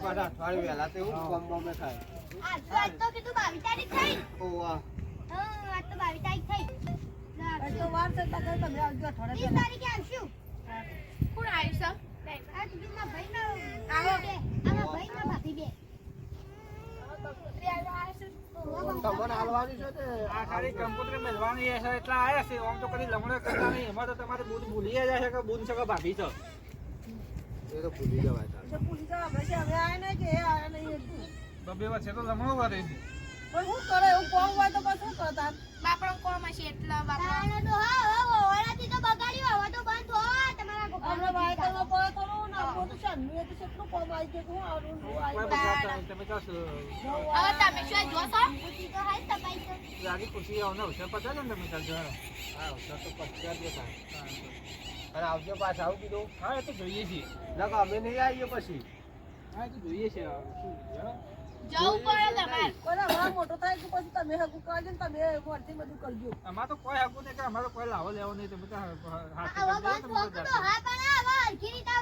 પાછા અઠવાડિયું વહેલા તો એવું કોમ બોમ્બે થાય. આજ તો કીધું 22 તારીખ થઈ. ઓવા આજ તો 22 તારીખ થઈ. આજ તો વાર છે તો તમે આવજો 30 અઠવાડિયા તારીખે આવશું. કોણ આવ્યું છે? આ જુગીના ભાઈના આવો બે. આના ભાઈના ભાભી બે. તમને હાલવાની છે તે આ ખાલી કમ્પ્યુટર મેળવાની છે એટલે આયા છે. આમ તો કદી લમણો કરતા નહીં. એમાં તો તમારે બુન ભૂલી જાય છે કે બુન છે કે ભાભી છે. એ તો ભૂલી જવાય તારે. તો પૂરી જવા પછી હવે આયા ને કે આયા નહીં એટલું બબે વચ્ચે તો લમણો કરે છે. પણ શું કરે એવું કોમ હોય તો પછી શું કરતા બાપડો કોમ હશે એટલે બાપડો તાણે તો હા ઓળાથી તો બગાડ્યું હવે તો બંધ થો તમારા આપણે વાયકલમાં પડે થોડું ના તો શાનું એ તો કેટલું કોમ આવી ગયું હું આવડું હું કોઈ આવી બગાડતા નહીં. તમે કાં હવે તમે શું જોશો? પૂછી તો હાલ તપાઈ તો ગાડી ખુશી આવને અવસર પચાસ ને તમે ચાલજો. હા અવસર તો પચ્યા જ થાય. અને આવજો પાછા આવું કીધું. હા એ તો જોઈએ છીએ. નકર અમે નહીં આવીએ પછી. હા એ તો જોઈએ છીએ. શું છે? જવું પડે તમારે. કોને હવે મોટો થાય કે પછી તમે હકુ કરજો ને તમે મોરથી બધું કરજો અમારે તો કોઈ હકું નહીં કે અમારે કોઈ લાવો લેવો નહીં. તમે તો હાથે આવો કરજો, બંધ તમે તો થો તો જાતે. હા પણ હવે હરખી રીતે